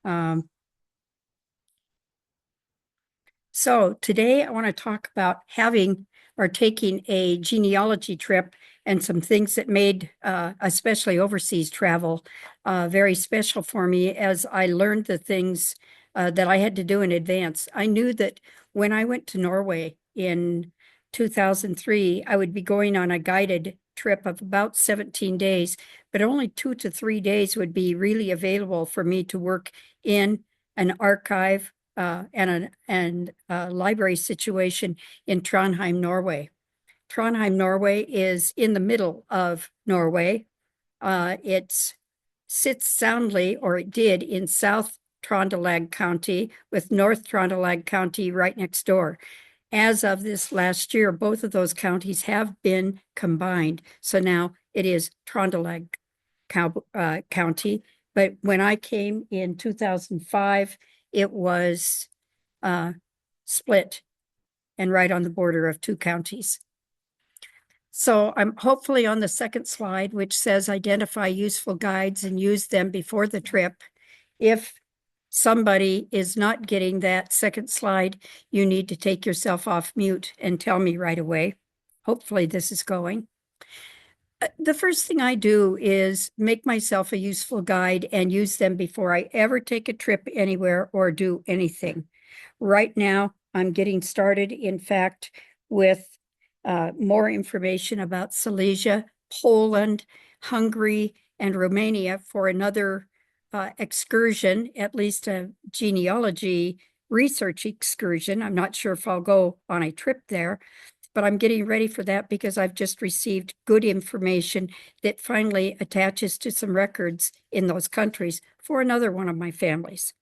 Um, so today I want to talk about having or taking a genealogy trip and some things that made especially overseas travel very special for me as I learned the things that I had to do in advance. I knew that when I went to Norway in 2003, I would be going on a guided trip of about 17 days, but only 2 to 3 days would be really available for me to work in an archive and a library situation in Trondheim, Norway. Trondheim, Norway is in the middle of Norway. It sits soundly, or it did, in South Trøndelag County with North Trøndelag County right next door. As of this last year, both of those counties have been combined. So now it is Trøndelag County. But when I came in 2005, it was split and right on the border of two counties. So I'm hopefully on the second slide, which says identify useful guides and use them before the trip. If somebody is not getting that second slide, you need to take yourself off mute and tell me right away. Hopefully this is going. The first thing I do is make myself a useful guide and use them before I ever take a trip anywhere or do anything. Right now, I'm getting started, in fact, with more information about Silesia, Poland, Hungary, and Romania for another excursion, at least a genealogy research excursion. I'm not sure if I'll go on a trip there, but I'm getting ready for that because I've just received good information that finally attaches to some records in those countries for another one of my families.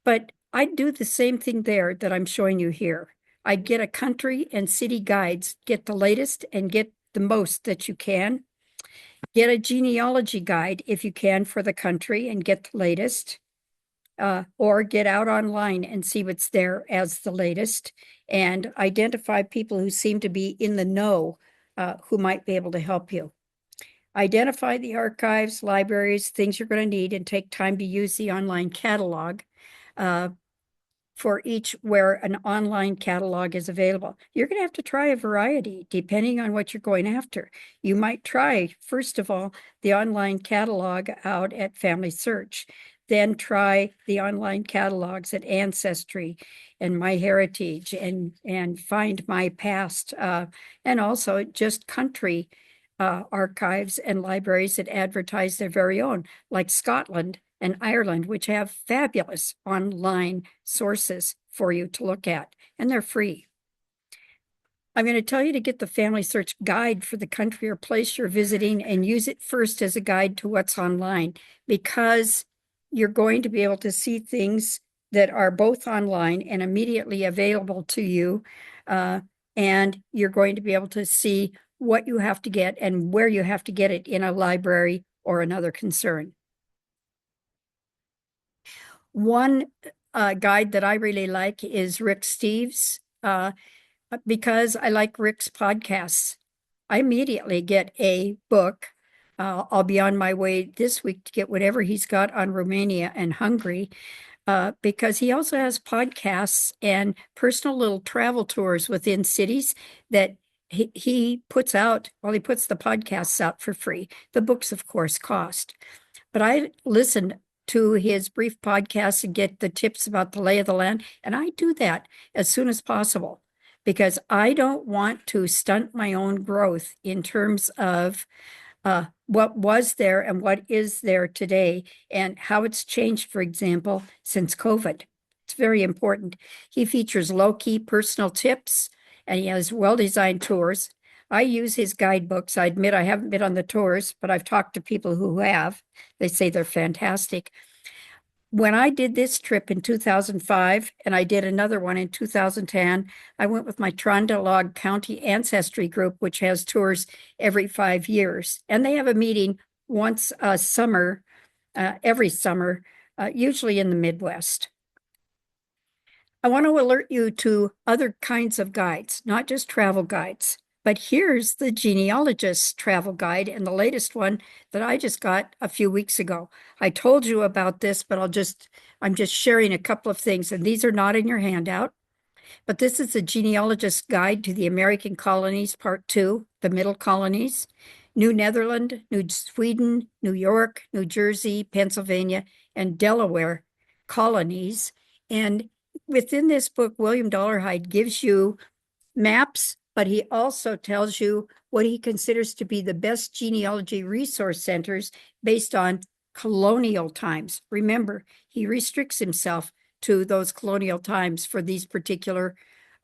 But I'd do the same thing there that I'm showing you here. I'd get a country and city guides, get the latest and get the most that you can. Get a genealogy guide if you can for the country and get the latest. Or get out online and see what's there as the latest and identify people who seem to be in the know who might be able to help you. Identify the archives, libraries, things you're going to need, and take time to use the online catalog for each where an online catalog is available. You're going to have to try a variety depending on what you're going after. You might try, first of all, the online catalog out at FamilySearch. Then try the online catalogs at Ancestry and MyHeritage and Find My Past, and also just country archives and libraries that advertise their very own, like Scotland and Ireland, which have fabulous online sources for you to look at, and they're free. I'm going to tell you to get the FamilySearch guide for the country or place you're visiting and use it first as a guide to what's online, because you're going to be able to see things that are both online and immediately available to you. And you're going to be able to see what you have to get and where you have to get it in a library or another concern. One guide that I really like is Rick Steves, because I like Rick's podcasts. I immediately get a book. I'll be on my way this week to get whatever he's got on Romania and Hungary, because he also has podcasts and personal little travel tours within cities that he puts out. Well, he puts the podcasts out for free. The books, of course, cost. But I listen to his brief podcasts and get the tips about the lay of the land, and I do that as soon as possible because I don't want to stunt my own growth in terms of what was there and what is there today and how it's changed, for example, since COVID. It's very important. He features low-key personal tips and he has well-designed tours. I use his guidebooks. I admit I haven't been on the tours, but I've talked to people who have. They say they're fantastic. When I did this trip in 2005 and I did another one in 2010, I went with my Trøndelag County Ancestry group, which has tours every 5 years. And they have a meeting once a summer, every summer, usually in the Midwest. I want to alert you to other kinds of guides, not just travel guides. But here's the genealogist's travel guide and the latest one that I just got a few weeks ago. I told you about this, but I'll just I'm just sharing a couple of things, and these are not in your handout, but this is a genealogist's guide to the American colonies, part 2, the middle colonies, New Netherland, New Sweden, New York, New Jersey, Pennsylvania, and Delaware colonies. And within this book, William Dollarhide gives you maps, but he also tells you what he considers to be the best genealogy resource centers based on colonial times. Remember, he restricts himself to those colonial times for these particular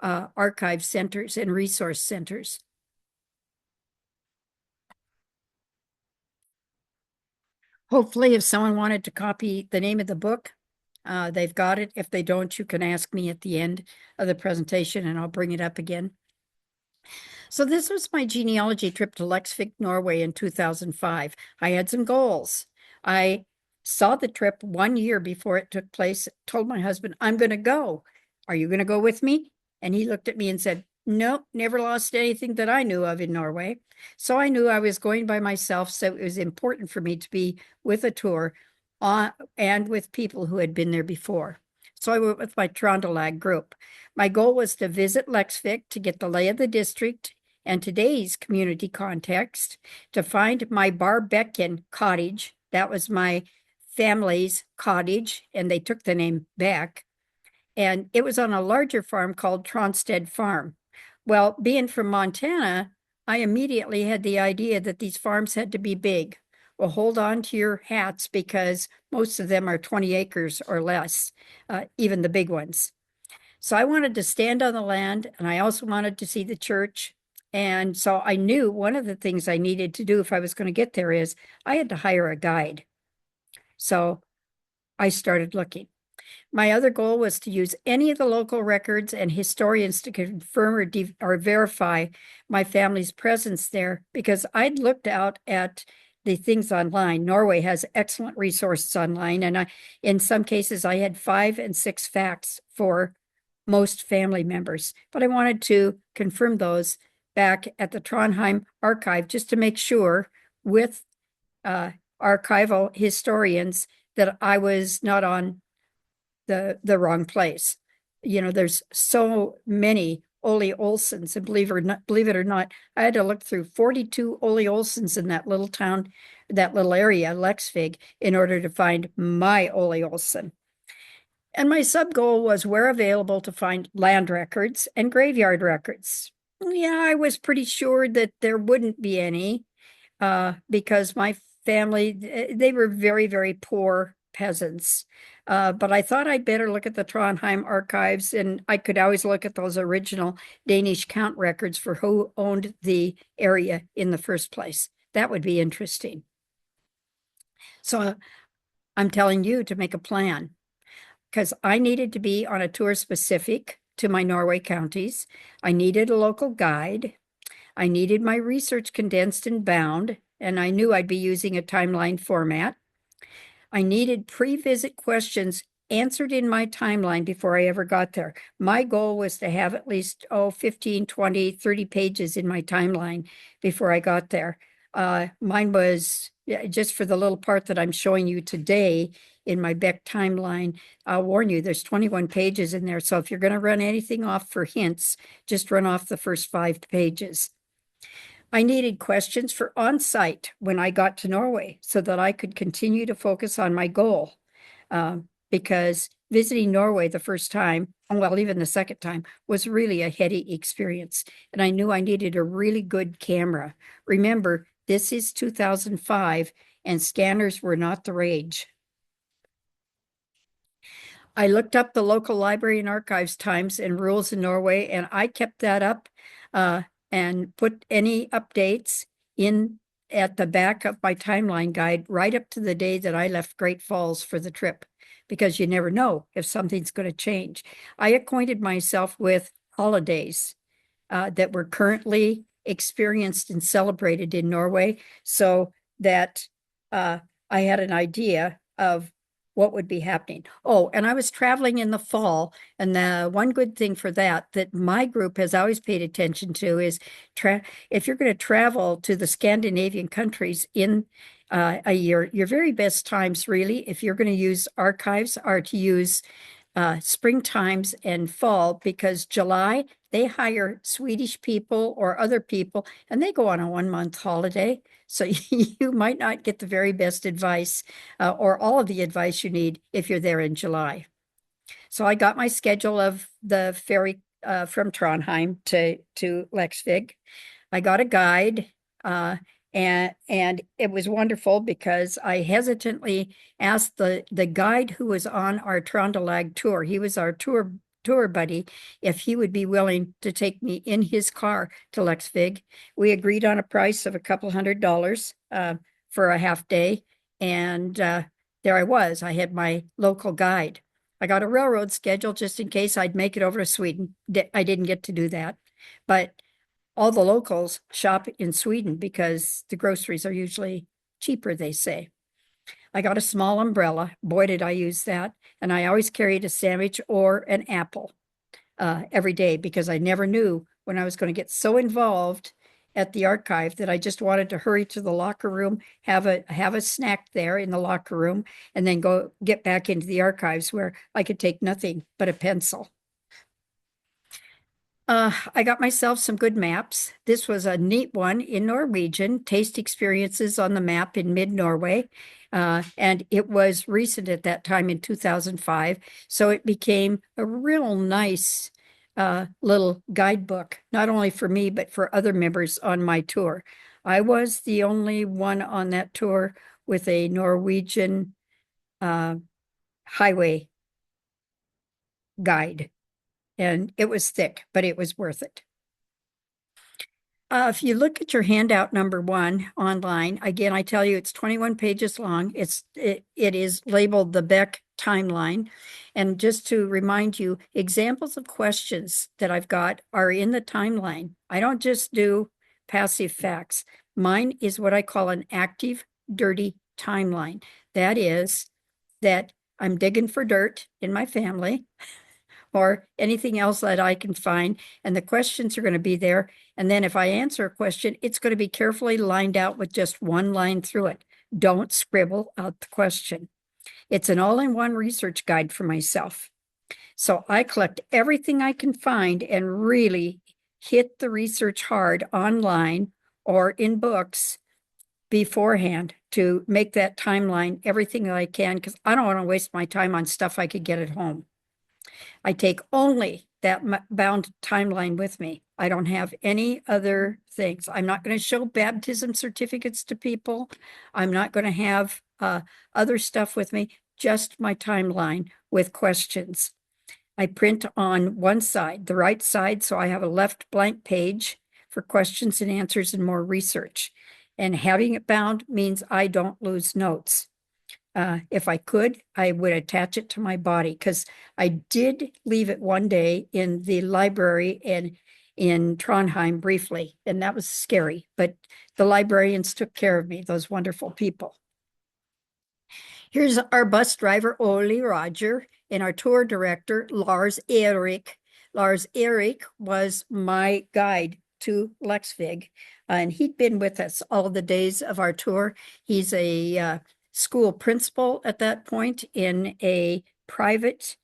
archive centers and resource centers. Hopefully, if someone wanted to copy the name of the book, they've got it. If they don't, you can ask me at the end of the presentation and I'll bring it up again. So this was my genealogy trip to Leksvik, Norway in 2005. I had some goals. I saw the trip 1 year before it took place, told my husband, I'm going to go. Are you going to go with me? And he looked at me and said, nope, never lost anything that I knew of in Norway. So I knew I was going by myself. So it was important for me to be with a tour and with people who had been there before. So I went with my Trondelag group. My goal was to visit Leksvik to get the lay of the district and today's community context, to find my Barbecken cottage. That was my family's cottage, and they took the name back. And it was on a larger farm called Tronstead Farm. Well, being from Montana, I immediately had the idea that these farms had to be big. Well, hold on to your hats because most of them are 20 acres or less, even the big ones. So I wanted to stand on the land, and I also wanted to see the church. And so I knew one of the things I needed to do if I was going to get there is I had to hire a guide. So I started looking. My other goal was to use any of the local records and historians to confirm or verify my family's presence there, because I'd looked out at the things online. Norway has excellent resources online, and in some cases, I had 5 and 6 facts for most family members, but I wanted to confirm those back at the Trondheim archive just to make sure with archival historians that I was not on the wrong place. You know, there's so many Ole Olsons, and believe it or not, I had to look through 42 Ole Olsons in that little town, that little area, Leksvik, in order to find my Ole Olson. And my sub goal was where available to find land records and graveyard records. Yeah, I was pretty sure that there wouldn't be any because my family, they were very, very poor peasants. But I thought I'd better look at the Trondheim archives, and I could always look at those original Danish count records for who owned the area in the first place. That would be interesting. So I'm telling you to make a plan, because I needed to be on a tour specific to my Norway counties. I needed a local guide. I needed my research condensed and bound, and I knew I'd be using a timeline format. I needed pre-visit questions answered in my timeline before I ever got there. My goal was to have at least 15, 20, 30 pages in my timeline before I got there. Mine was just for the little part that I'm showing you today in my Beck timeline. I'll warn you, there's 21 pages in there. So if you're going to run anything off for hints, just run off the first 5 pages. I needed questions for onsite when I got to Norway so that I could continue to focus on my goal. Because visiting Norway the first time, well, even the second time, was really a heady experience. And I knew I needed a really good camera. Remember, this is 2005 and scanners were not the rage. I looked up the local library and archives times and rules in Norway, and I kept that up and put any updates in at the back of my timeline guide right up to the day that I left Great Falls for the trip, because you never know if something's going to change. I acquainted myself with holidays that were currently experienced and celebrated in Norway, so that I had an idea of what would be happening. Oh, and I was traveling in the fall, and the one good thing for that my group has always paid attention to is if you're going to travel to the Scandinavian countries in a year. Your very best times, really, if you're going to use archives, are to use spring times and fall, because July, they hire Swedish people or other people and they go on a 1 month holiday. So you might not get the very best advice or all of the advice you need if you're there in July. So I got my schedule of the ferry from Trondheim to Leksvig. I got a guide, and it was wonderful because I hesitantly asked the guide who was on our Trondelag tour. He was our tour buddy, if he would be willing to take me in his car to Leksvig. We agreed on a price of a couple $100 for a half day, and there I was. I had my local guide. I got a railroad schedule just in case I'd make it over to Sweden. I didn't get to do that, but all the locals shop in Sweden because the groceries are usually cheaper, they say. I got a small umbrella. Boy, did I use that. And I always carried a sandwich or an apple every day because I never knew when I was going to get so involved at the archive that I just wanted to hurry to the locker room, have a snack there in the locker room, and then go get back into the archives where I could take nothing but a pencil. I got myself some good maps. This was a neat one in Norwegian, taste experiences on the map in mid-Norway. And it was recent at that time in 2005. So it became a real nice little guidebook, not only for me, but for other members on my tour. I was the only one on that tour with a Norwegian highway guide. And it was thick, but it was worth it. If you look at your handout number 1 online, again, I tell you it's 21 pages long. It is labeled the Beck timeline. And just to remind you, examples of questions that I've got are in the timeline. I don't just do passive facts. Mine is what I call an active, dirty timeline. That is that I'm digging for dirt in my family or anything else that I can find. And the questions are going to be there. And then if I answer a question, it's going to be carefully lined out with just one line through it. Don't scribble out the question. It's an all-in-one research guide for myself. So I collect everything I can find and really hit the research hard online or in books beforehand to make that timeline everything that I can, because I don't want to waste my time on stuff I could get at home. I take only that bound timeline with me. I don't have any other things. I'm not going to show baptism certificates to people. I'm not going to have other stuff with me, just my timeline with questions. I print on one side, the right side, so I have a left blank page for questions and answers and more research. And having it bound means I don't lose notes. If I could, I would attach it to my body, because I did leave it one day in the library in Trondheim briefly, and that was scary, but the librarians took care of me, those wonderful people. Here's our bus driver, Oli Roger, and our tour director, Lars Erik. Lars Erik was my guide to Leksvig, and he'd been with us all the days of our tour. He's a school principal at that point in a private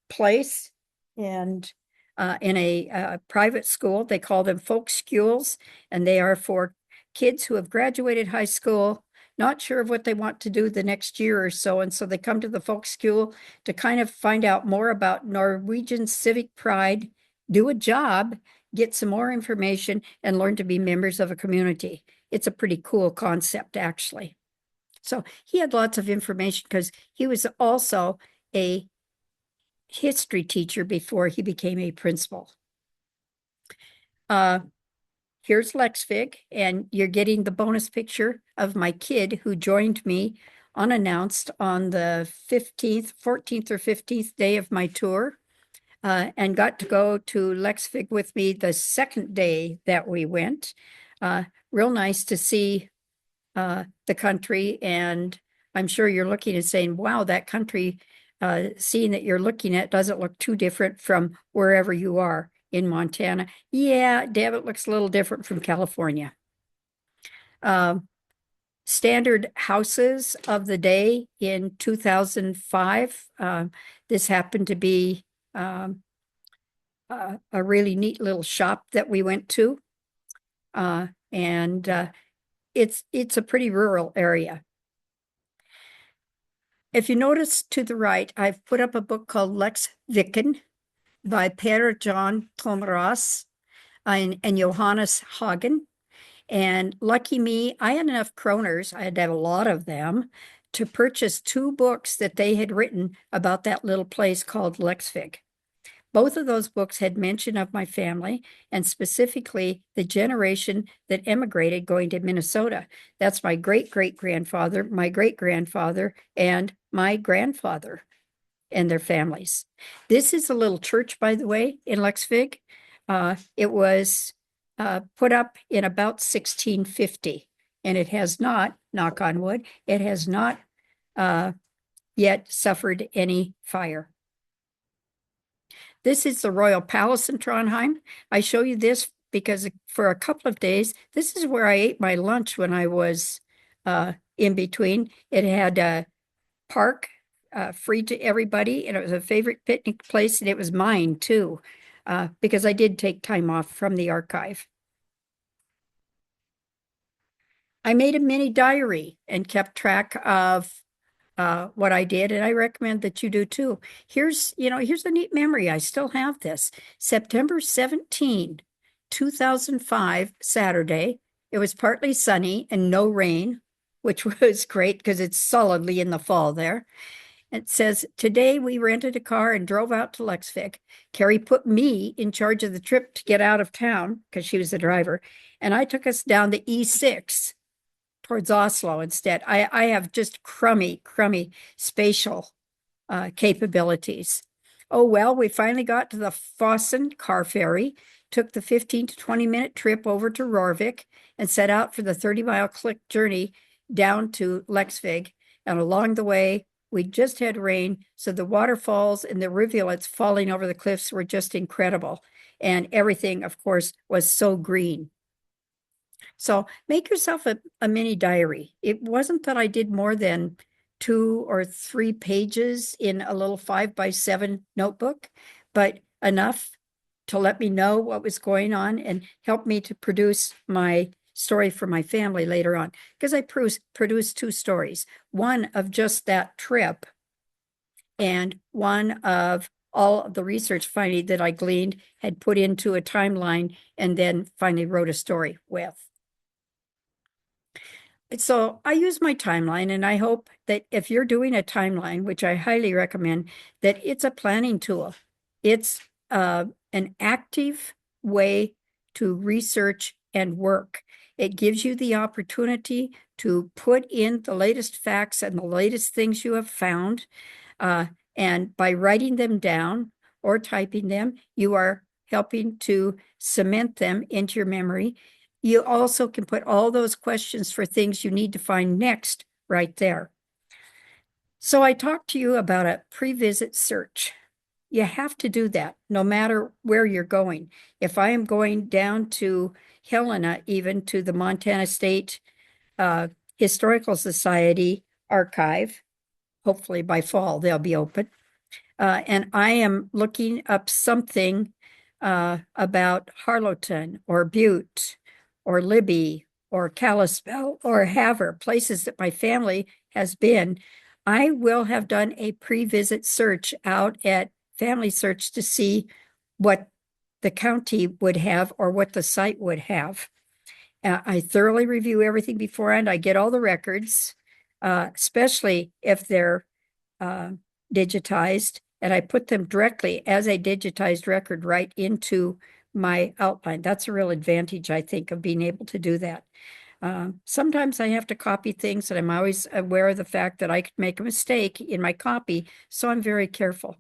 place, and in a private school. They call them folk schools, and they are for kids who have graduated high school, not sure of what they want to do the next year or so. And so they come to the folk school to kind of find out more about Norwegian civic pride, do a job, get some more information, and learn to be members of a community. It's a pretty cool concept, actually. So he had lots of information because he was also a history teacher before he became a principal. Here's Leksvig, and you're getting the bonus picture of my kid who joined me unannounced on the 14th or 15th day of my tour, and got to go to Leksvig with me the second day that we went. Real nice to see the country, and I'm sure you're looking and saying, wow, that country scene that you're looking at doesn't look too different from wherever you are in Montana. Yeah, Deb, it looks a little different from California. standard houses of the day in 2005. This happened to be a really neat little shop that we went to. And it's a pretty rural area. If you notice to the right, I've put up a book called Lex Viken by Per John Tomaras and Johannes Hagen. And lucky me, I had enough kroners, I had to have a lot of them, to purchase two books that they had written about that little place called Lexvik. Both of those books had mention of my family and specifically the generation that emigrated going to Minnesota. That's my great-great-grandfather, my great-grandfather, and my grandfather and their families. This is a little church, by the way, in Lexvik. It was put up in about 1650, and it has not, knock on wood, it has not yet suffered any fire. This is the Royal Palace in Trondheim. I show you this because for a couple of days, this is where I ate my lunch when I was in between. It had a park free to everybody, and it was a favorite picnic place, and it was mine too, because I did take time off from the archive. I made a mini diary and kept track of what I did, and I recommend that you do too. Here's a neat memory. I still have this. September 17, 2005, Saturday. It was partly sunny and no rain, which was great because it's solidly in the fall there. It says, today we rented a car and drove out to Lexvik. Carrie put me in charge of the trip to get out of town because she was the driver, and I took us down the E6 towards Oslo instead. I have just crummy spatial capabilities. Oh, well, we finally got to the Fossen car ferry, took the 15 to 20-minute trip over to Rorvik, and set out for the 30-mile click journey down to Lexvik. And along the way, we just had rain, so the waterfalls and the rivulets falling over the cliffs were just incredible. And everything, of course, was so green. So make yourself a mini diary. It wasn't that I did more than 2 or 3 pages in a little 5x7 notebook, but enough to let me know what was going on and help me to produce my story for my family later on. Because I produced 2 stories, one of just that trip and one of all of the research finding that I gleaned, had put into a timeline, and then finally wrote a story with. So I use my timeline, and I hope that if you're doing a timeline, which I highly recommend, that it's a planning tool. It's an active way to research and work. It gives you the opportunity to put in the latest facts and the latest things you have found. And by writing them down or typing them, you are helping to cement them into your memory. You also can put all those questions for things you need to find next right there. So I talked to you about a pre-visit search. You have to do that no matter where you're going. If I am going down to Helena, even to the Montana State Historical Society archive, hopefully by fall they'll be open, and I am looking up something about Harlowton or Butte or Libby or Kalispell or Havre, places that my family has been, I will have done a pre-visit search out at FamilySearch to see what the county would have or what the site would have. I thoroughly review everything beforehand. I get all the records, especially if they're digitized, and I put them directly as a digitized record right into my outline. That's a real advantage, I think, of being able to do that. Sometimes I have to copy things, and I'm always aware of the fact that I could make a mistake in my copy, so I'm very careful.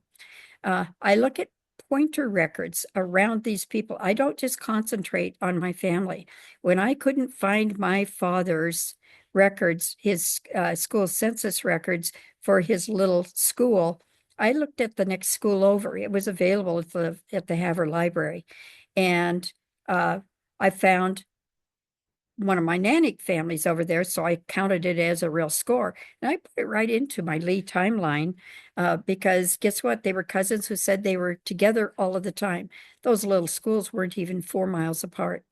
I look at pointer records around these people. I don't just concentrate on my family. When I couldn't find my father's records, his school census records for his little school, I looked at the next school over. It was available at the Havre Library. And I found one of my nanny families over there, so I counted it as a real score. And I put it right into my Lee timeline because guess what? They were cousins who said they were together all of the time. Those little schools weren't even 4 miles apart.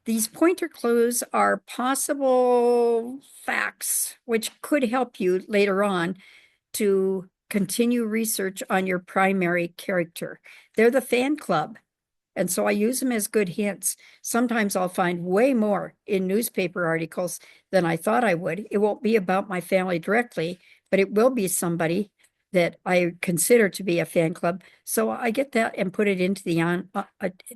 These pointer clues are possible facts which could help you later on to continue research on your primary character. They're the fan club. And so I use them as good hints. Sometimes I'll find way more in newspaper articles than I thought I would. It won't be about my family directly, but it will be somebody that I consider to be a fan club. So I get that and put it into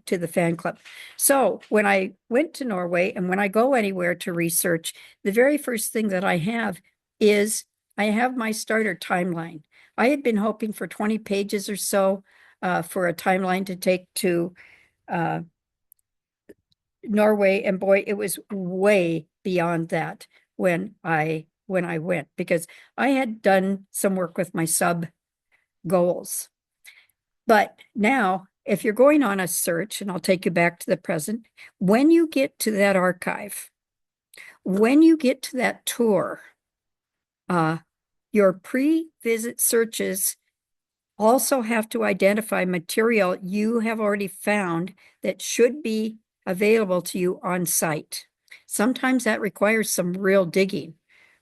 to the fan club. So when I went to Norway and when I go anywhere to research, the very first thing that I have is I have my starter timeline. I had been hoping for 20 pages or so for a timeline to take to Norway, and boy, it was way beyond that when I went because I had done some work with my sub goals. But now, if you're going on a search, and I'll take you back to the present, when you get to that archive, when you get to that tour, your pre-visit searches also have to identify material you have already found that should be available to you on site. Sometimes that requires some real digging.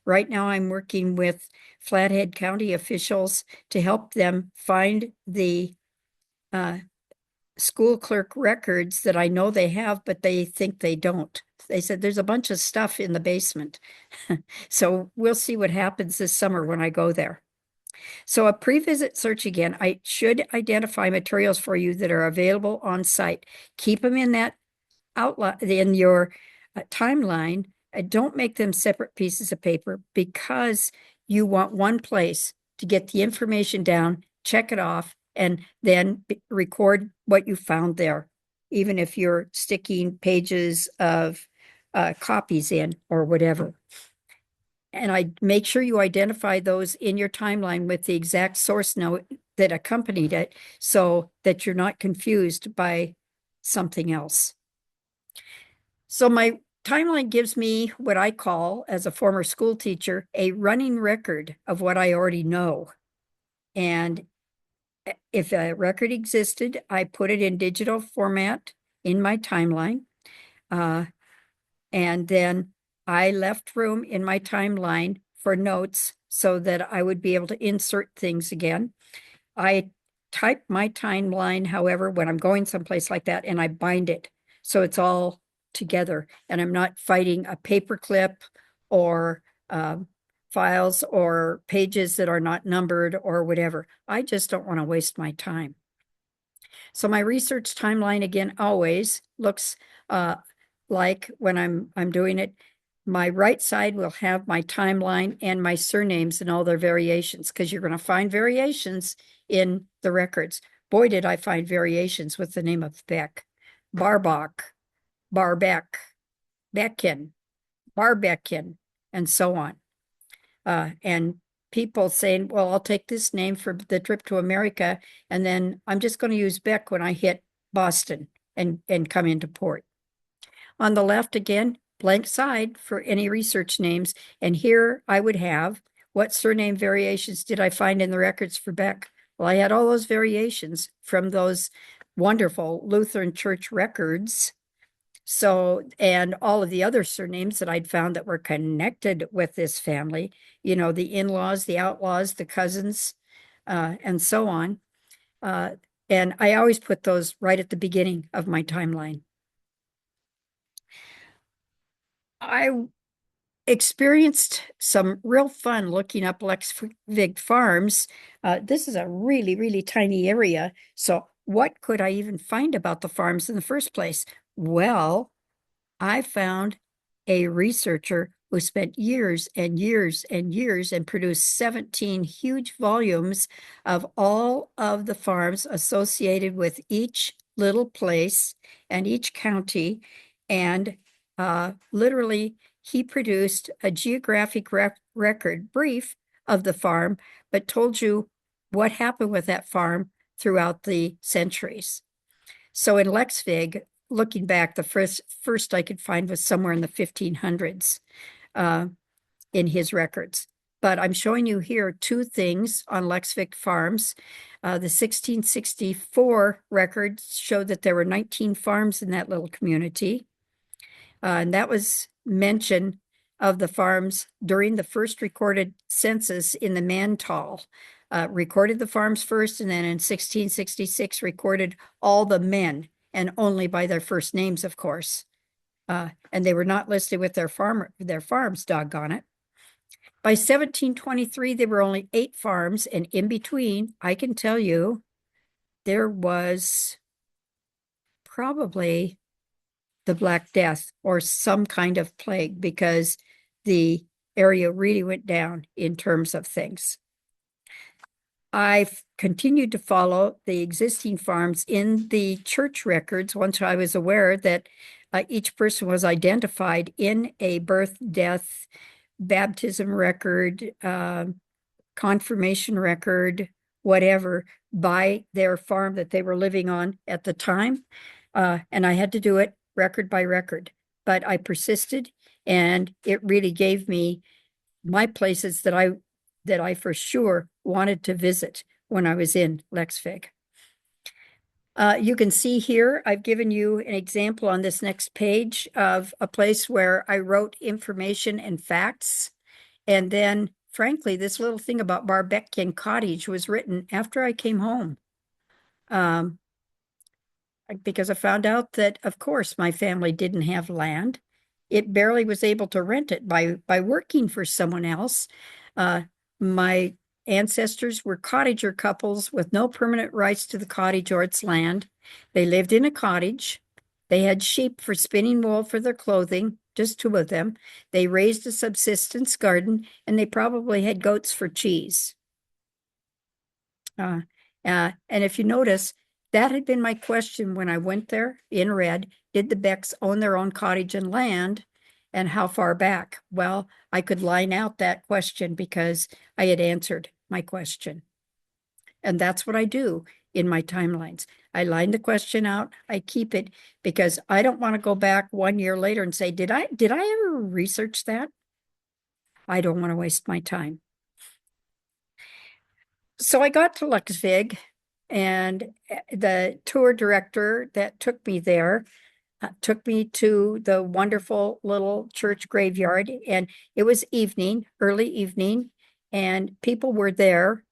Right now, I'm working with Flathead County officials to help them find the school clerk records that I know they have, but they think they don't. They said there's a bunch of stuff in the basement. So we'll see what happens this summer when I go there. So a pre-visit search again, I should identify materials for you that are available on site. Keep them in that outline in your timeline. Don't make them separate pieces of paper because you want one place to get the information down, check it off, and then record what you found there, even if you're sticking pages of copies in or whatever. And I make sure you identify those in your timeline with the exact source note that accompanied it so that you're not confused by something else. So my timeline gives me what I call, as a former school teacher, a running record of what I already know. And if a record existed, I put it in digital format in my timeline. And then I left room in my timeline for notes so that I would be able to insert things again. I type my timeline, however, when I'm going someplace like that, and I bind it so it's all together and I'm not fighting a paperclip or files or pages that are not numbered or whatever. I just don't want to waste my time. So my research timeline again always looks like when I'm doing it, my right side will have my timeline and my surnames and all their variations because you're going to find variations in the records. Boy, did I find variations with the name of Beck, Barbach, Barbeck, Beckin, Barbeckin, and so on. And people saying, well, I'll take this name for the trip to America, and then I'm just going to use Beck when I hit Boston and come into port. On the left again, blank side for any research names. And here I would have what surname variations did I find in the records for Beck? Well, I had all those variations from those wonderful Lutheran Church records. So, and all of the other surnames that I'd found that were connected with this family, you know, the in-laws, the outlaws, the cousins, and so on. And I always put those right at the beginning of my timeline. I experienced some real fun looking up Lexvig farms. This is a really, really tiny area. So what could I even find about the farms in the first place? Well, I found a researcher who spent years and years and years and produced 17 huge volumes of all of the farms associated with each little place and each county. And literally, he produced a geographic record, brief, of the farm, but told you what happened with that farm throughout the centuries. So in Lexvig, looking back, the first I could find was somewhere in the 1500s in his records. But I'm showing you here two things on Lexvik farms. The 1664 records showed that there were 19 farms in that little community. And that was mention of the farms during the first recorded census in the Mantal. Recorded the farms first, and then in 1666 recorded all the men, and only by their first names, of course. And they were not listed with their farms, doggone it. By 1723, there were only 8 farms, and in between, I can tell you, there was probably the Black Death or some kind of plague, because the area really went down in terms of things. I've continued to follow the existing farms in the church records once I was aware that each person was identified in a birth, death, baptism record, confirmation record, whatever, by their farm that they were living on at the time. And I had to do it record by record, but I persisted, and it really gave me my places that I for sure wanted to visit when I was in Lexvik. You can see here, I've given you an example on this next page of a place where I wrote information and facts. And then, frankly, this little thing about Barbeckin Cottage was written after I came home. Because I found out that, of course, my family didn't have land. It barely was able to rent it by working for someone else. My ancestors were cottager couples with no permanent rights to the cottage or its land. They lived in a cottage. They had sheep for spinning wool for their clothing, just 2 of them. They raised a subsistence garden, and they probably had goats for cheese. And if you notice, that had been my question when I went there in red. Did the Becks own their own cottage and land, and how far back? Well, I could line out that question because I had answered my question. And that's what I do in my timelines. I line the question out, I keep it, because I don't want to go back 1 year later and say, did I ever research that? I don't want to waste my time. So I got to Luxvig, and the tour director that took me there took me to the wonderful little church graveyard, and it was evening, early evening, and people were there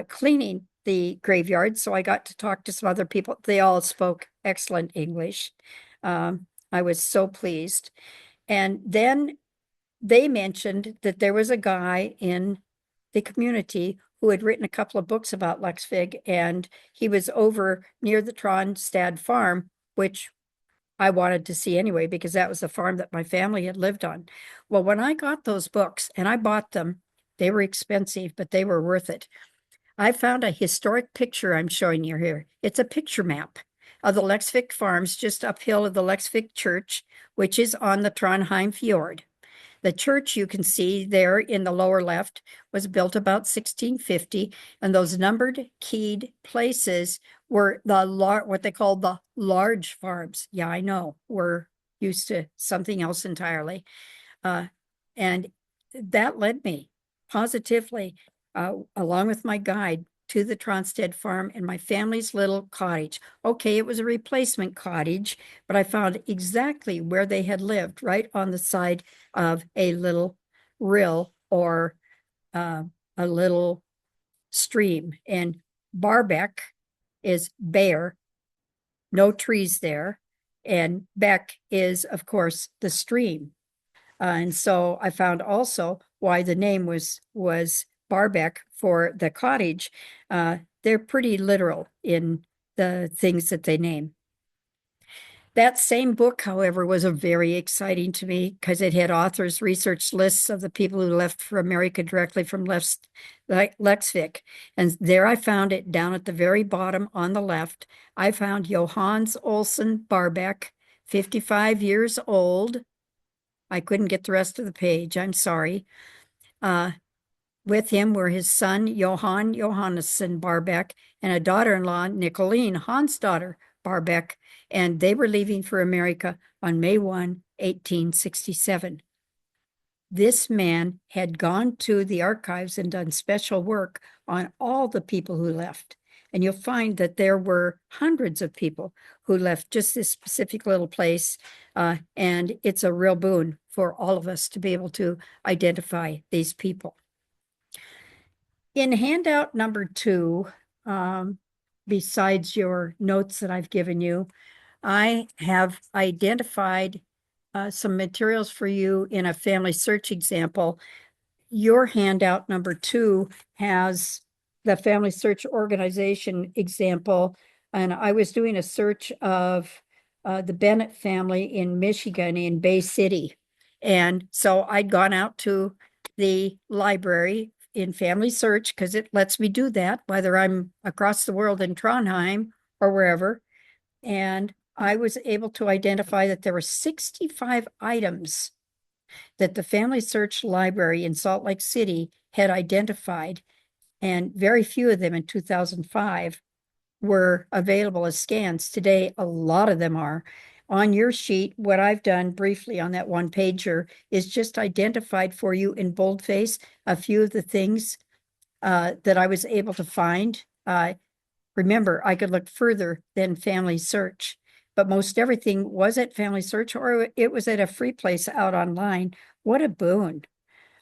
cleaning the graveyard. So I got to talk to some other people. They all spoke excellent English. I was so pleased. And then they mentioned that there was a guy in the community who had written a couple of books about Lexvig, and he was over near the Tronstad farm, which I wanted to see anyway, because that was the farm that my family had lived on. Well, when I got those books and I bought them, they were expensive, but they were worth it. I found a historic picture I'm showing you here. It's a picture map of the Lexvik farms just uphill of the Lexvik church, which is on the Trondheim fjord. The church you can see there in the lower left was built about 1650, and those numbered keyed places were what they called the large farms. Yeah, I know, we're used to something else entirely. And that led me positively, along with my guide, to the Tronstad farm and my family's little cottage. Okay, it was a replacement cottage, but I found exactly where they had lived, right on the side of a little rill or a little stream. And Barbeck is bare, no trees there. And Beck is, of course, the stream. And so I found also why the name was Barbeck for the cottage. They're pretty literal in the things that they name. That same book, however, was very exciting to me because it had authors' research lists of the people who left for America directly from Lexvik. And there I found it down at the very bottom on the left. I found Johannes Olsen Barbeck, 55 years old. I couldn't get the rest of the page, I'm sorry. With him were his son, Johan Johannesson Barbeck, and a daughter-in-law, Nicoline Hansdottir Barbeck. and they were leaving for America on May 1, 1867. This man had gone to the archives and done special work on all the people who left. And you'll find that there were hundreds of people who left just this specific little place. And it's a real boon for all of us to be able to identify these people. In handout number 2, besides your notes that I've given you, I have identified some materials for you in a family search example. Your handout number 2 has the family search organization example, and I was doing a search of the Bennett family in Michigan in Bay City. And so I'd gone out to the library in Family Search because it lets me do that, whether I'm across the world in Trondheim or wherever. And I was able to identify that there were 65 items that the Family Search Library in Salt Lake City had identified, and very few of them in 2005 were available as scans. Today, a lot of them are. On your sheet, what I've done briefly on that one pager is just identified for you in boldface a few of the things that I was able to find. Remember, I could look further than Family Search, but most everything was at Family Search or it was at a free place out online. What a boon.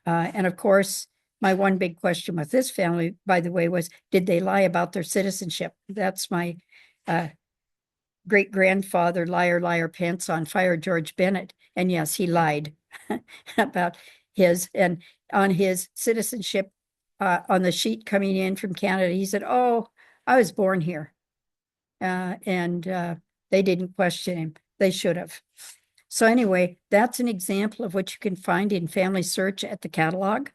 And of course, my one big question with this family, by the way, was, did they lie about their citizenship? That's my great-grandfather, liar, liar, pants on fire, George Bennett. And yes, he lied about his, and on his citizenship, on the sheet coming in from Canada, he said, oh, I was born here. And they didn't question him. They should have. So anyway, that's an example of what you can find in Family Search at the catalog.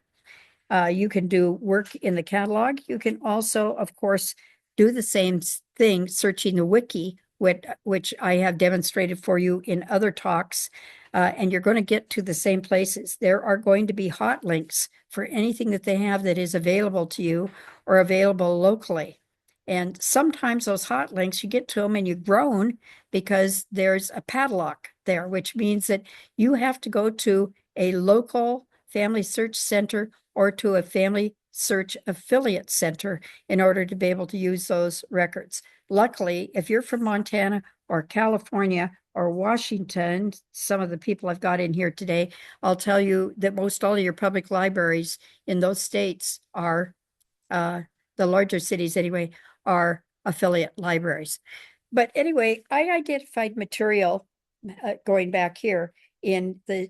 You can do work in the catalog. You can also, of course, do the same thing, searching the wiki, which I have demonstrated for you in other talks, and you're going to get to the same places. There are going to be hot links for anything that they have that is available to you or available locally. And sometimes those hot links, you get to them and you groan because there's a padlock there, which means that you have to go to a local family search center or to a family search affiliate center in order to be able to use those records. Luckily, if you're from Montana or California or Washington, some of the people I've got in here today, I'll tell you that most all of your public libraries in those states are, the larger cities anyway, are affiliate libraries. But anyway, I identified material going back here in the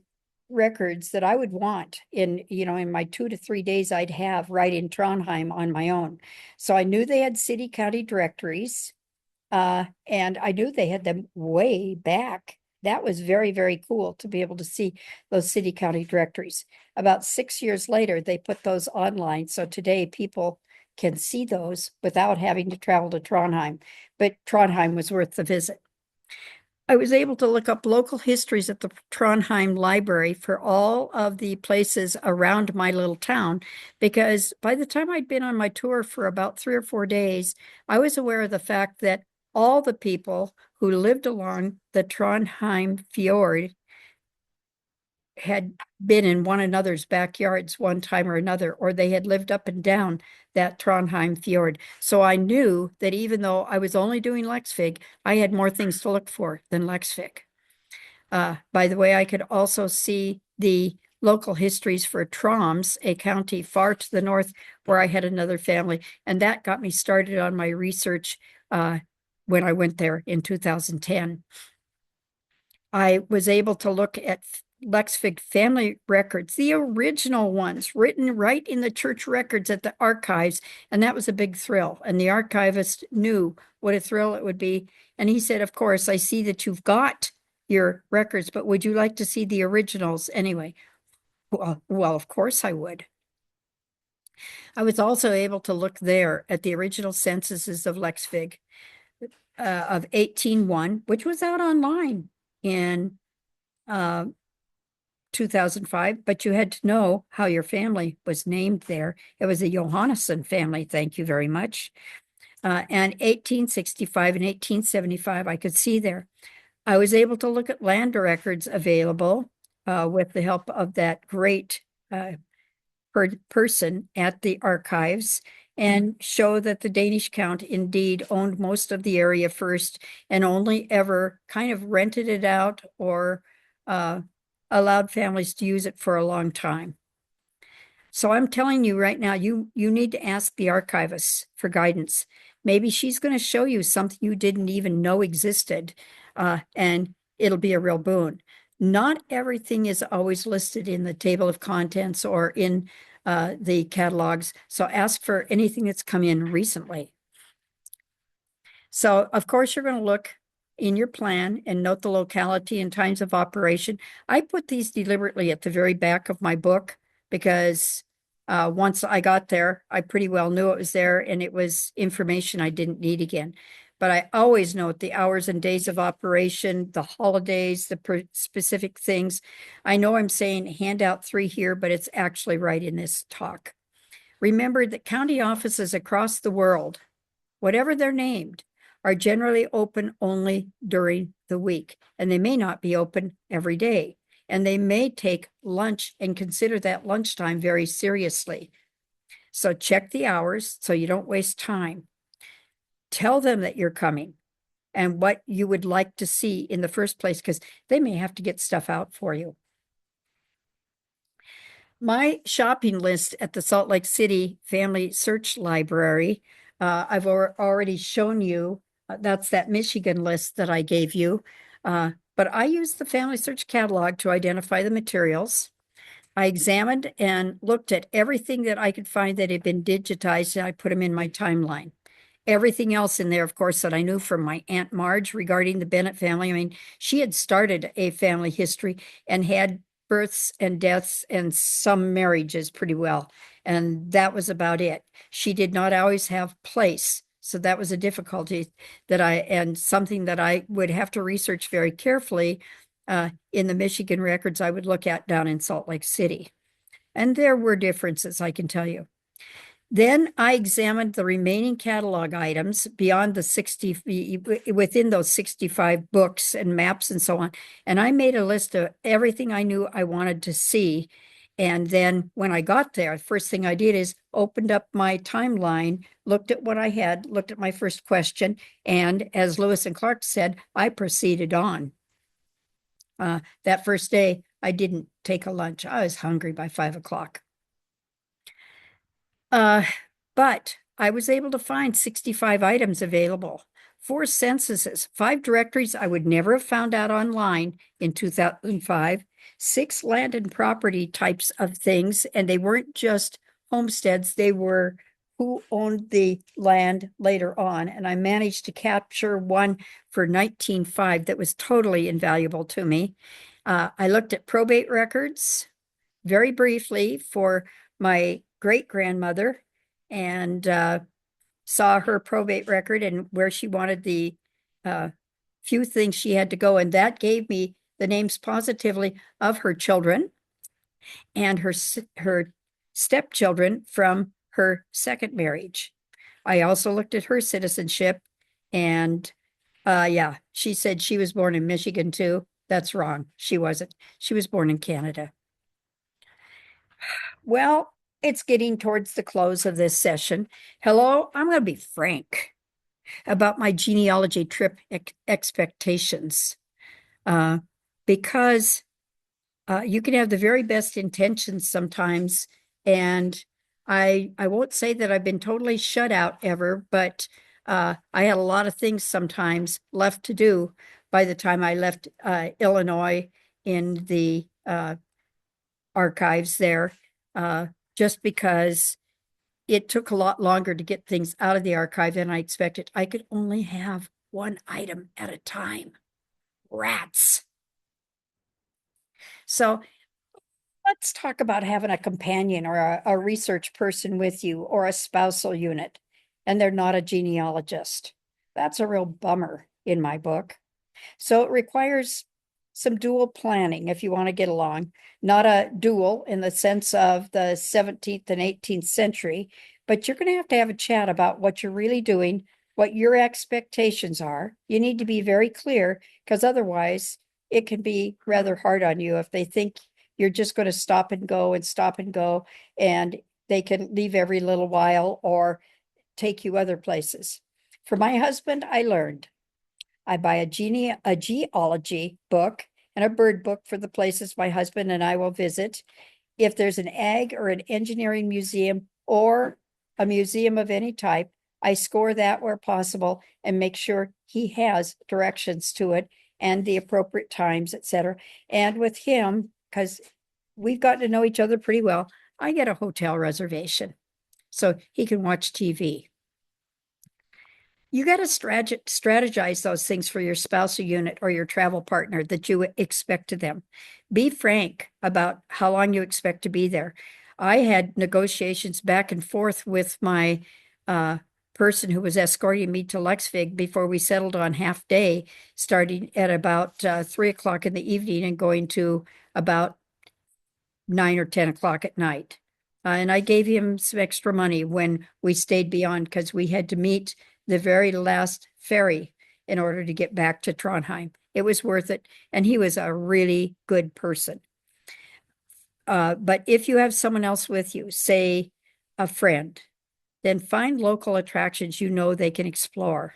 records that I would want in my 2 to 3 days I'd have right in Trondheim on my own. So I knew they had city county directories, and I knew they had them way back. That was very, very cool to be able to see those city county directories. About 6 years later, they put those online. So today people can see those without having to travel to Trondheim, but Trondheim was worth the visit. I was able to look up local histories at the Trondheim Library for all of the places around my little town, because by the time I'd been on my tour for about 3 or 4 days, I was aware of the fact that all the people who lived along the Trondheim fjord had been in one another's backyards one time or another, or they had lived up and down that Trondheim fjord. So I knew that even though I was only doing Lexvig, I had more things to look for than Lexvig. By the way, I could also see the local histories for Troms, a county far to the north where I had another family, and that got me started on my research when I went there in 2010. I was able to look at Lexvig family records, the original ones written right in the church records at the archives. And that was a big thrill. And the archivist knew what a thrill it would be. And he said, of course, I see that you've got your records, but would you like to see the originals anyway? Well, of course I would. I was also able to look there at the original censuses of Lexvig of 1801, which was out online in 2005, but you had to know how your family was named there. It was a Johannesson family. Thank you very much. and 1865 and 1875, I could see there. I was able to look at land records available with the help of that great person at the archives and show that the Danish Count indeed owned most of the area first and only ever kind of rented it out or allowed families to use it for a long time. So I'm telling you right now, you need to ask the archivist for guidance. Maybe she's going to show you something you didn't even know existed, and it'll be a real boon. Not everything is always listed in the table of contents or in the catalogs, so ask for anything that's come in recently. So, of course, you're going to look in your plan and note the locality and times of operation. I put these deliberately at the very back of my book because once I got there, I pretty well knew it was there and it was information I didn't need again. But I always note the hours and days of operation, the holidays, the specific things. I know I'm saying handout 3 here, but it's actually right in this talk. Remember that county offices across the world, whatever they're named, are generally open only during the week, and they may not be open every day. And they may take lunch and consider that lunchtime very seriously. So check the hours so you don't waste time. Tell them that you're coming and what you would like to see in the first place, because they may have to get stuff out for you. My shopping list at the Salt Lake City FamilySearch Library, I've already shown you. That's that Michigan list that I gave you. But I used the FamilySearch catalog to identify the materials. I examined and looked at everything that I could find that had been digitized, and I put them in my timeline. Everything else in there, of course, that I knew from my Aunt Marge regarding the Bennett family. I mean, she had started a family history and had births and deaths and some marriages pretty well. And that was about it. She did not always have place. So that was a difficulty and something that I would have to research very carefully in the Michigan records I would look at down in Salt Lake City. And there were differences, I can tell you. Then I examined the remaining catalog items beyond the 60, within those 65 books and maps and so on. And I made a list of everything I knew I wanted to see. And then when I got there, the first thing I did is opened up my timeline, looked at what I had, looked at my first question. And as Lewis and Clark said, I proceeded on. That first day, I didn't take a lunch. I was hungry by 5 o'clock. But I was able to find 65 items available, 4 censuses, 5 directories I would never have found out online in 2005, 6 land and property types of things, and they weren't just homesteads, they were who owned the land later on. And I managed to capture one for 1905 that was totally invaluable to me. I looked at probate records very briefly for my great-grandmother and saw her probate record and where she wanted the few things she had to go. And that gave me the names positively of her children and her stepchildren from her second marriage. I also looked at her citizenship and yeah, she said she was born in Michigan too. That's wrong. She wasn't. She was born in Canada. Well, it's getting towards the close of this session. Hello, I'm going to be frank about my genealogy trip expectations because you can have the very best intentions sometimes, and I won't say that I've been totally shut out ever, but I had a lot of things sometimes left to do by the time I left Illinois in the archives there. Just because it took a lot longer to get things out of the archive than I expected. I could only have 1 item at a time. Rats. So let's talk about having a companion or a research person with you or a spousal unit, and they're not a genealogist. That's a real bummer in my book. So it requires some dual planning if you want to get along. Not a dual in the sense of the 17th and 18th century, But you're going to have a chat about what you're really doing, what your expectations are. You need to be very clear because otherwise it can be rather hard on you if they think you're just going to stop and go and stop and go, and they can leave every little while or take you other places. For my husband, I learned I buy a geology book and a bird book for the places my husband and I will visit. If there's an ag or an engineering museum or a museum of any type, I score that where possible and make sure he has directions to it and the appropriate times, etc. And with him, because we've gotten to know each other pretty well, I get a hotel reservation so he can watch TV. You got to strategize those things for your spousal unit or your travel partner that you expect of them. Be frank about how long you expect to be there. I had negotiations back and forth with my person who was escorting me to Lexvig before we settled on half day, starting at about 3 o'clock in the evening and going to about 9 or 10 o'clock at night. And I gave him some extra money when we stayed beyond because we had to meet the very last ferry in order to get back to Trondheim. It was worth it. And he was a really good person. But if you have someone else with you, say a friend, then find local attractions you know they can explore.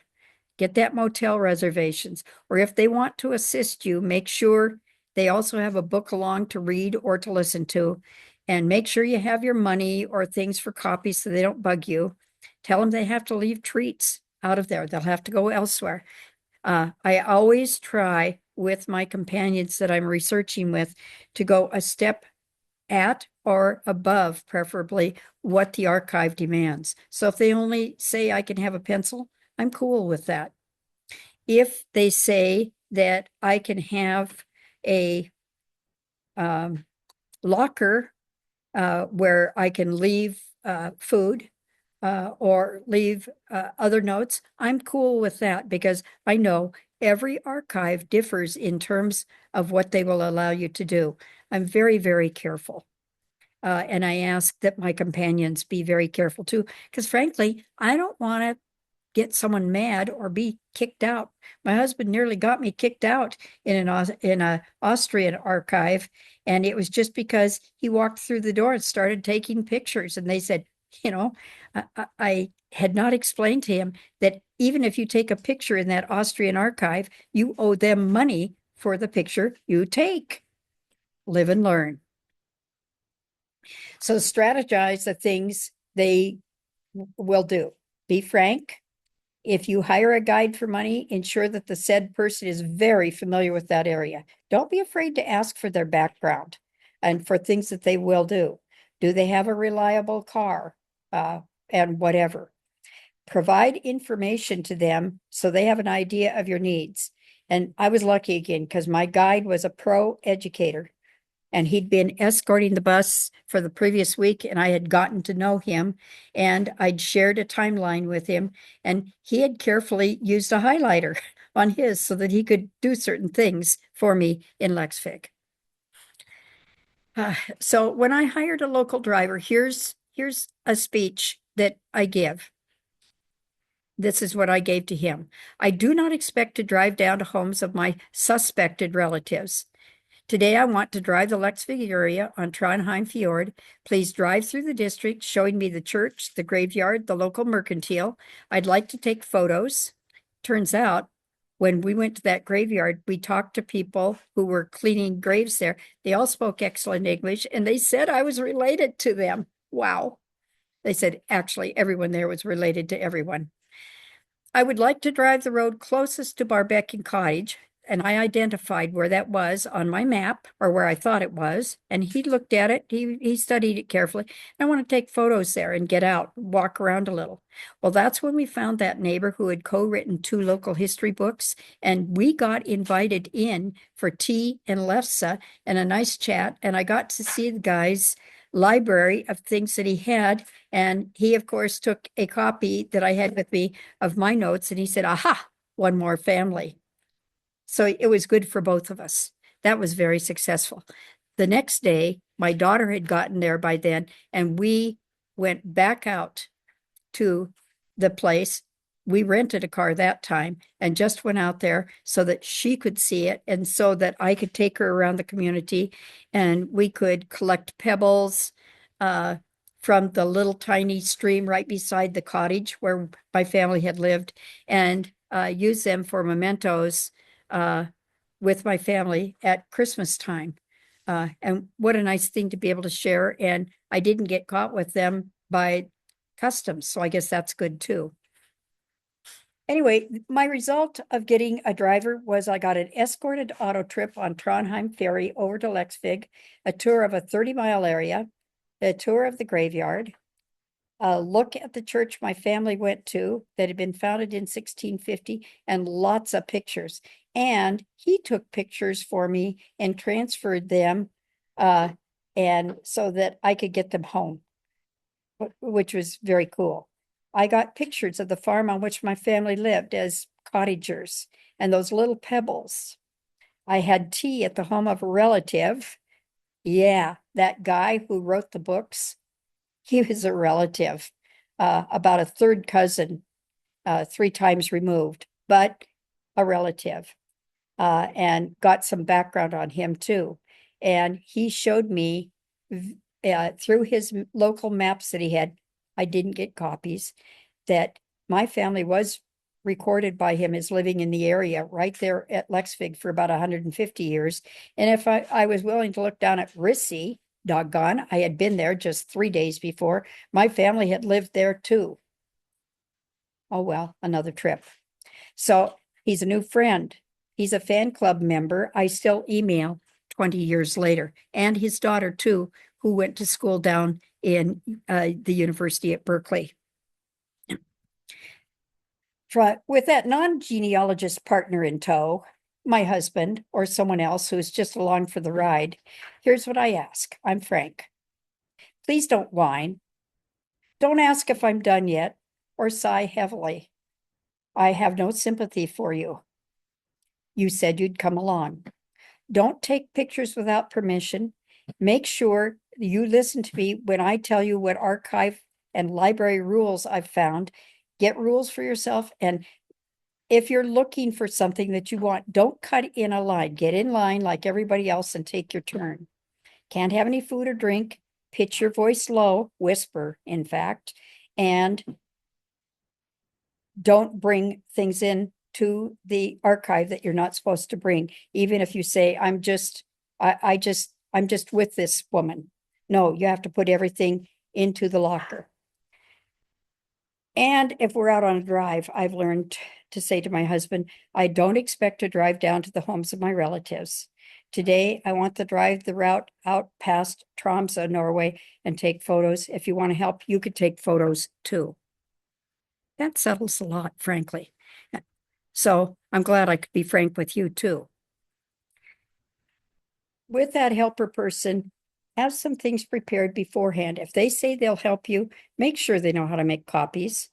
Get that motel reservations. Or if they want to assist you, make sure they also have a book along to read or to listen to. And make sure you have your money or things for copies so they don't bug you. Tell them they have to leave treats out of there. They'll have to go elsewhere. I always try with my companions that I'm researching with to go a step at or above, preferably, what the archive demands. So if they only say I can have a pencil, I'm cool with that. If they say that I can have a locker where I can leave food or leave other notes, I'm cool with that because I know every archive differs in terms of what they will allow you to do. I'm very, very careful. And I ask that my companions be very careful too, because frankly, I don't want to get someone mad or be kicked out. My husband nearly got me kicked out in an Austrian archive, and it was just because he walked through the door and started taking pictures. And they said, you know, I had not explained to him that even if you take a picture in that Austrian archive, you owe them money for the picture you take. Live and learn. So strategize the things they will do. Be frank. If you hire a guide for money, ensure that the said person is very familiar with that area. Don't be afraid to ask for their background and for things that they will do. Do they have a reliable car? And whatever. Provide information to them so they have an idea of your needs. And I was lucky again because my guide was a pro educator. And he'd been escorting the bus for the previous week, and I had gotten to know him, and I'd shared a timeline with him, and he had carefully used a highlighter on his so that he could do certain things for me in Lexvig. So when I hired a local driver, here's a speech that I give. This is what I gave to him. I do not expect to drive down to homes of my suspected relatives. Today, I want to drive the Lexvig area on Trondheim Fjord. Please drive through the district, showing me the church, the graveyard, the local mercantile. I'd like to take photos. Turns out, when we went to that graveyard, we talked to people who were cleaning graves there. They all spoke excellent English, and they said I was related to them. Wow. They said, actually, everyone there was related to everyone. I would like to drive the road closest to Barbekin Cottage, and I identified where that was on my map, or where I thought it was. And he looked at it, he studied it carefully. I want to take photos there and get out, walk around a little. Well, that's when we found that neighbor who had co-written 2 local history books, and we got invited in for tea and lefse and a nice chat. And I got to see the guy's library of things that he had. And he, of course, took a copy that I had with me of my notes, and he said, aha, one more family. So it was good for both of us. That was very successful. The next day, my daughter had gotten there by then, and we went back out to the place. We rented a car that time and just went out there so that she could see it and so that I could take her around the community and we could collect pebbles from the little tiny stream right beside the cottage where my family had lived and use them for mementos with my family at Christmas time. And what a nice thing to be able to share. And I didn't get caught with them by customs, so I guess that's good too. Anyway, my result of getting a driver was I got an escorted auto trip on Trondheim Ferry over to Leksvig, a tour of a 30-mile area, a tour of the graveyard, a look at the church my family went to that had been founded in 1650, and lots of pictures. And he took pictures for me and transferred them, and so that I could get them home, which was very cool. I got pictures of the farm on which my family lived as cottagers and those little pebbles. I had tea at the home of a relative. Yeah, that guy who wrote the books, he was a relative, about a third cousin, 3 times removed, but a relative, and got some background on him too. And he showed me through his local maps that he had, I didn't get copies, that my family was recorded by him as living in the area right there at Leksvig for about 150 years. And if I was willing to look down at Rissy, doggone, I had been there just 3 days before. My family had lived there too. Oh, well, another trip. So he's a new friend. He's a fan club member. I still email 20 years later. And his daughter too, who went to school down in the university at Berkeley. With that non-genealogist partner in tow, my husband or someone else who's just along for the ride, here's what I ask. I'm frank. Please don't whine. Don't ask if I'm done yet or sigh heavily. I have no sympathy for you. You said you'd come along. Don't take pictures without permission. Make sure you listen to me when I tell you what archive and library rules I've found. Get rules for yourself. And if you're looking for something that you want, don't cut in a line. Get in line like everybody else and take your turn. Can't have any food or drink. Pitch your voice low, whisper, in fact, and don't bring things in to the archive that you're not supposed to bring, even if you say, I'm just with this woman. No, you have to put everything into the locker. And if we're out on a drive, I've learned to say to my husband, I don't expect to drive down to the homes of my relatives. Today, I want to drive the route out past Tromsø, Norway, and take photos. If you want to help, you could take photos too. That settles a lot, frankly. So I'm glad I could be frank with you too. With that helper person, have some things prepared beforehand. If they say they'll help you, make sure they know how to make copies,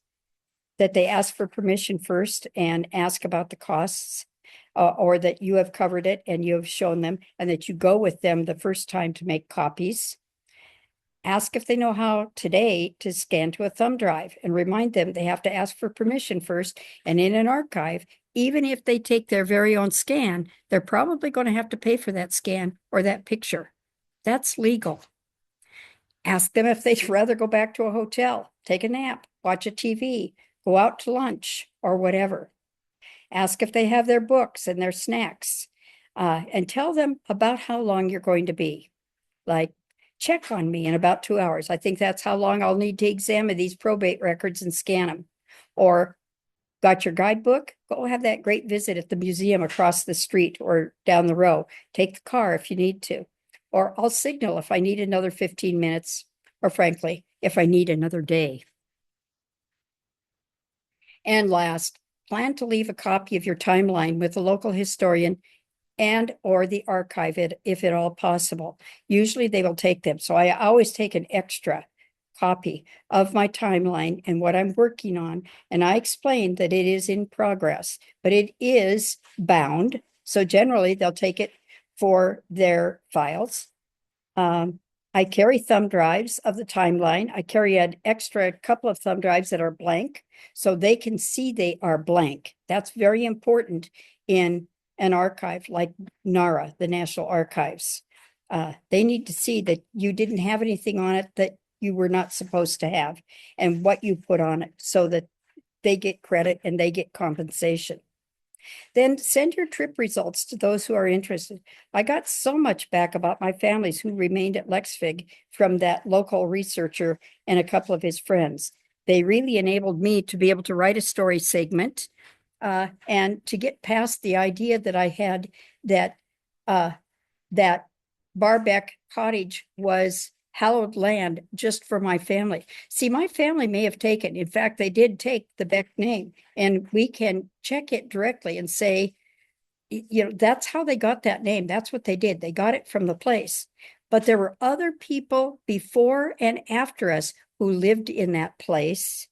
that they ask for permission first and ask about the costs, or that you have covered it and you have shown them, and that you go with them the first time to make copies. Ask if they know how today to scan to a thumb drive, and remind them they have to ask for permission first. And in an archive, even if they take their very own scan, they're probably going to have to pay for that scan or that picture. That's legal. Ask them if they'd rather go back to a hotel, take a nap, watch a TV, go out to lunch, or whatever. Ask if they have their books and their snacks, and tell them about how long you're going to be. Like, check on me in about 2 hours. I think that's how long I'll need to examine these probate records and scan them. Or, got your guidebook? Go have that great visit at the museum across the street or down the row. Take the car if you need to. Or I'll signal if I need another 15 minutes, or frankly, if I need another day. And last, plan to leave a copy of your timeline with a local historian and or the archive, if at all possible. Usually they will take them. So I always take an extra copy of my timeline and what I'm working on. And I explained that it is in progress, but it is bound. So generally they'll take it for their files. I carry thumb drives of the timeline. I carry an extra couple of thumb drives that are blank so they can see they are blank. That's very important in an archive like NARA, the National Archives. They need to see that you didn't have anything on it that you were not supposed to have and what you put on it so that they get credit and they get compensation. Then send your trip results to those who are interested. I got so much back about my families who remained at Lexfig from that local researcher and a couple of his friends. They really enabled me to be able to write a story segment and to get past the idea that I had that that Barbeck Cottage was hallowed land just for my family. See, my family may have taken, in fact, they did take the Beck name, and we can check it directly and say, you know, that's how they got that name. That's what they did. They got it from the place. But there were other people before and after us who lived in that place,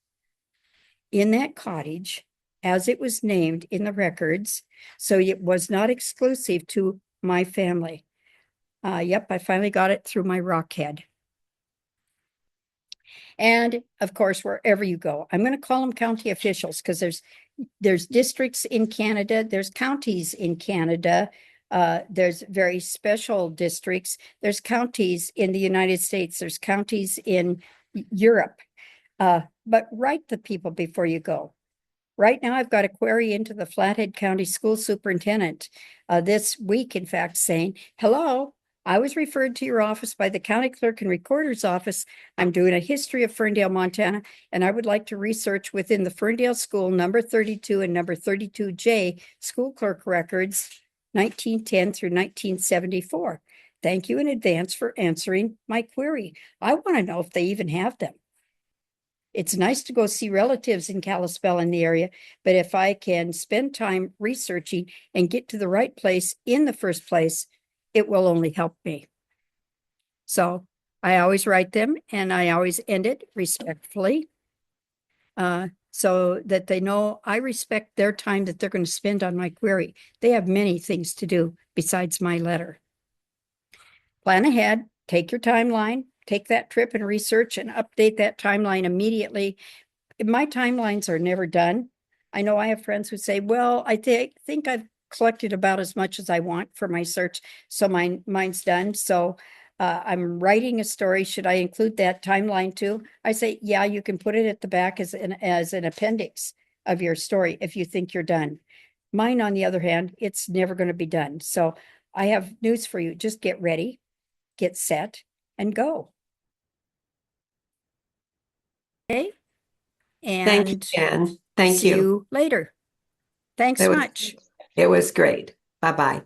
in that cottage, as it was named in the records. So it was not exclusive to my family. Yep, I finally got it through my rockhead. And of course, wherever you go, I'm going to call them county officials because there's districts in Canada, there's counties in Canada, there's very special districts, there's counties in the United States, there's counties in Europe. But write the people before you go. Right now, I've got a query into the Flathead County School Superintendent this week, in fact, saying, hello, I was referred to your office by the County Clerk and Recorder's Office. I'm doing a history of Ferndale, Montana, and I would like to research within the Ferndale School number 32 and number 32J school clerk records, 1910 through 1974. Thank you in advance for answering my query. I want to know if they even have them. It's nice to go see relatives in Kalispell in the area, but if I can spend time researching and get to the right place in the first place, it will only help me. So I always write them and I always end it respectfully so that they know I respect their time that they're going to spend on my query. They have many things to do besides my letter. Plan ahead, take your timeline, take that trip and research and update that timeline immediately. My timelines are never done. I know I have friends who say, well, I think I've collected about as much as I want for my search, so mine's done. So I'm writing a story. Should I include that timeline too? I say, yeah, you can put it at the back as an appendix of your story if you think you're done. Mine, on the other hand, it's never going to be done. So I have news for you. Just get ready, get set, and go. Okay. Thank you, And Jen. Thank see you. you later. Thanks It was, much. it was great. Bye-bye.